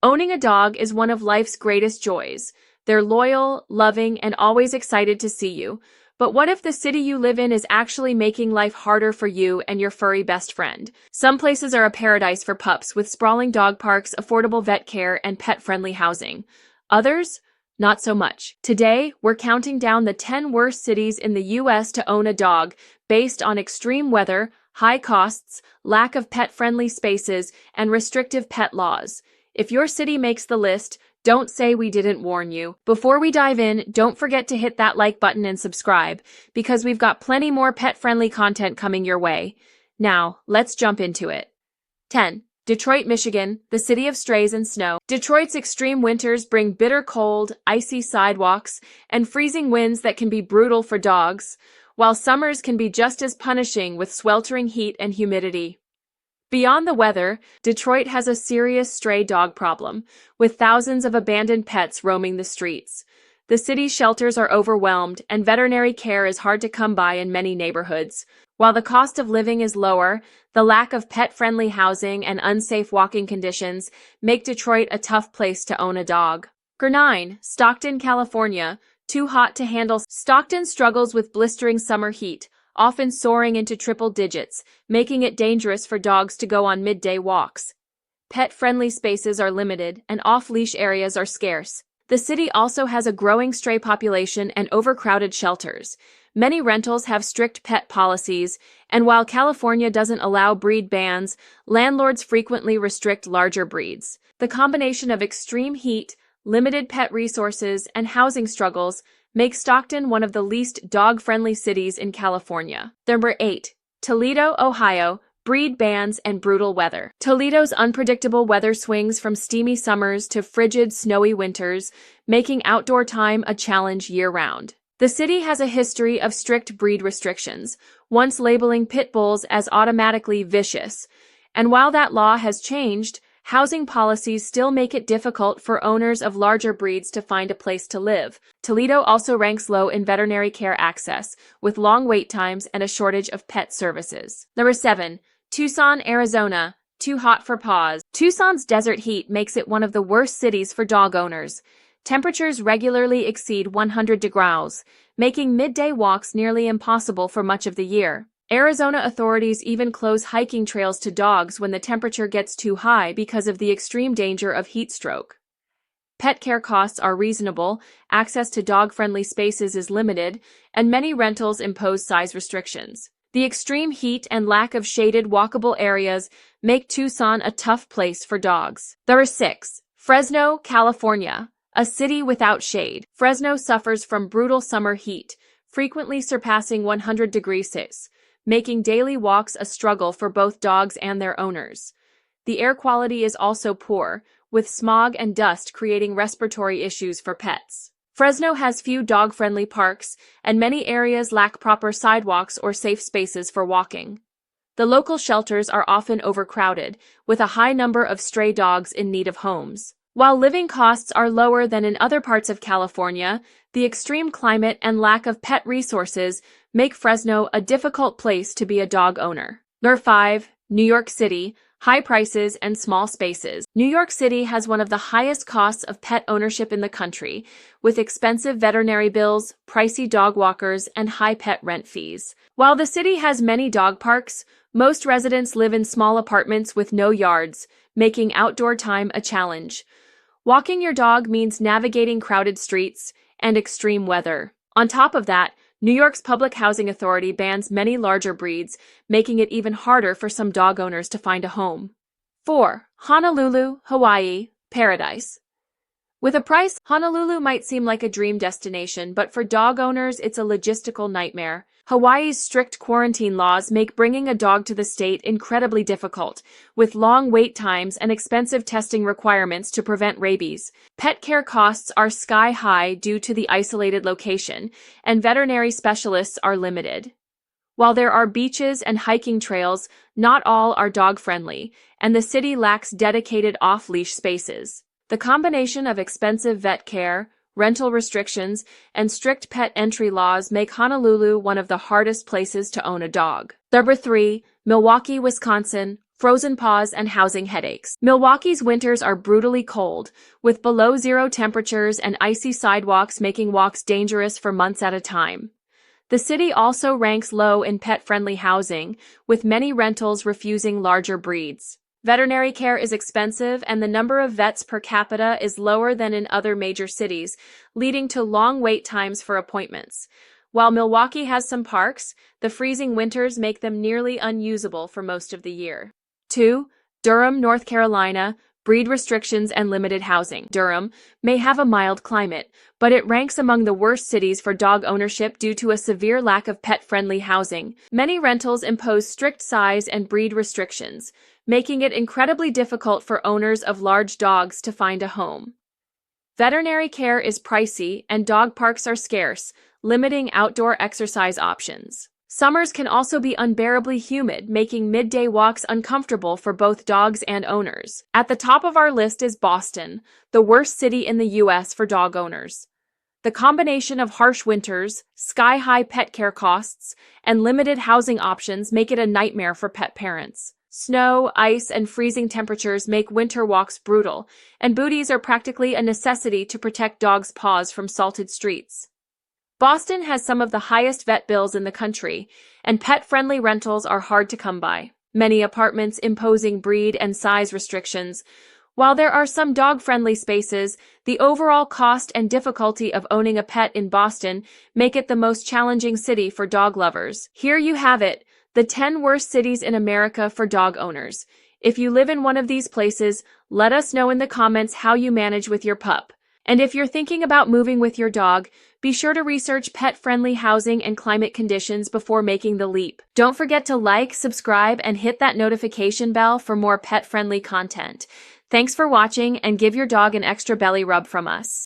Owning a dog is one of life's greatest joys. They're loyal, loving, and always excited to see you. But what if the city you live in is actually making life harder for you and your furry best friend? Some places are a paradise for pups with sprawling dog parks, affordable vet care, and pet-friendly housing. Others? Not so much. Today, we're counting down the 10 worst cities in the US to own a dog based on extreme weather, high costs, lack of pet-friendly spaces, and restrictive pet laws. If your city makes the list, don't say we didn't warn you. Before we dive in, don't forget to hit that like button and subscribe, because we've got plenty more pet-friendly content coming your way. Now, let's jump into it. 10. Detroit, Michigan, the city of strays and snow. Detroit's extreme winters bring bitter cold, icy sidewalks, and freezing winds that can be brutal for dogs, while summers can be just as punishing with sweltering heat and humidity. Beyond the weather, Detroit has a serious stray dog problem, with thousands of abandoned pets roaming the streets. The city's shelters are overwhelmed, and veterinary care is hard to come by in many neighborhoods. While the cost of living is lower, the lack of pet-friendly housing and unsafe walking conditions make Detroit a tough place to own a dog. 9. Stockton, California. Too hot to handle. Stockton struggles with blistering summer heat, often soaring into triple digits, making it dangerous for dogs to go on midday walks. Pet-friendly spaces are limited, and off-leash areas are scarce. The city also has a growing stray population and overcrowded shelters. Many rentals have strict pet policies, and while California doesn't allow breed bans, landlords frequently restrict larger breeds. The combination of extreme heat, limited pet resources, and housing struggles makes Stockton one of the least dog-friendly cities in California. 8. Toledo, Ohio. Breed bans and brutal weather. Toledo's unpredictable weather swings from steamy summers to frigid, snowy winters, making outdoor time a challenge year-round. The city has a history of strict breed restrictions, once labeling pit bulls as automatically vicious. And while that law has changed, housing policies still make it difficult for owners of larger breeds to find a place to live. Toledo also ranks low in veterinary care access, with long wait times and a shortage of pet services. 7. Tucson, Arizona. Too hot for paws. Tucson's desert heat makes it one of the worst cities for dog owners. Temperatures regularly exceed 100 degrees, making midday walks nearly impossible for much of the year. Arizona authorities even close hiking trails to dogs when the temperature gets too high because of the extreme danger of heat stroke. Pet care costs are reasonable, access to dog-friendly spaces is limited, and many rentals impose size restrictions. The extreme heat and lack of shaded, walkable areas make Tucson a tough place for dogs. 6. Fresno, California. A city without shade. Fresno suffers from brutal summer heat, frequently surpassing 100 degrees Celsius, making daily walks a struggle for both dogs and their owners. The air quality is also poor, with smog and dust creating respiratory issues for pets. Fresno has few dog-friendly parks, and many areas lack proper sidewalks or safe spaces for walking. The local shelters are often overcrowded, with a high number of stray dogs in need of homes. While living costs are lower than in other parts of California, the extreme climate and lack of pet resources make Fresno a difficult place to be a dog owner. 5. New York City. High prices and small spaces. New York City has one of the highest costs of pet ownership in the country, with expensive veterinary bills, pricey dog walkers, and high pet rent fees. While the city has many dog parks, most residents live in small apartments with no yards, making outdoor time a challenge. Walking your dog means navigating crowded streets and extreme weather. On top of that, New York's Public Housing Authority bans many larger breeds, making it even harder for some dog owners to find a home. 4. Honolulu, Hawaii. Paradise. With a price, Honolulu might seem like a dream destination, but for dog owners, it's a logistical nightmare. Hawaii's strict quarantine laws make bringing a dog to the state incredibly difficult, with long wait times and expensive testing requirements to prevent rabies. Pet care costs are sky-high due to the isolated location, and veterinary specialists are limited. While there are beaches and hiking trails, not all are dog-friendly, and the city lacks dedicated off-leash spaces. The combination of expensive vet care, rental restrictions, and strict pet entry laws make Honolulu one of the hardest places to own a dog. 3. Milwaukee, Wisconsin. frozen paws, and housing headaches. Milwaukee's winters are brutally cold, with below-zero temperatures and icy sidewalks making walks dangerous for months at a time. The city also ranks low in pet-friendly housing, with many rentals refusing larger breeds. Veterinary care is expensive, and the number of vets per capita is lower than in other major cities, leading to long wait times for appointments. While Milwaukee has some parks, the freezing winters make them nearly unusable for most of the year. 2. Durham, North Carolina. Breed restrictions and limited housing. Durham may have a mild climate, but it ranks among the worst cities for dog ownership due to a severe lack of pet-friendly housing. Many rentals impose strict size and breed restrictions, making it incredibly difficult for owners of large dogs to find a home. Veterinary care is pricey, and dog parks are scarce, limiting outdoor exercise options. Summers can also be unbearably humid, making midday walks uncomfortable for both dogs and owners. At the top of our list is Boston, the worst city in the U.S. for dog owners. The combination of harsh winters, sky-high pet care costs, and limited housing options make it a nightmare for pet parents. Snow, ice, and freezing temperatures make winter walks brutal, and booties are practically a necessity to protect dogs' paws from salted streets. Boston has some of the highest vet bills in the country, and pet-friendly rentals are hard to come by. Many apartments imposing breed and size restrictions. While there are some dog-friendly spaces, the overall cost and difficulty of owning a pet in Boston make it the most challenging city for dog lovers. Here you have it, the 10 worst cities in America for dog owners. If you live in one of these places, let us know in the comments how you manage with your pup. And if you're thinking about moving with your dog, be sure to research pet-friendly housing and climate conditions before making the leap. Don't forget to like, subscribe, and hit that notification bell for more pet-friendly content. Thanks for watching, and give your dog an extra belly rub from us.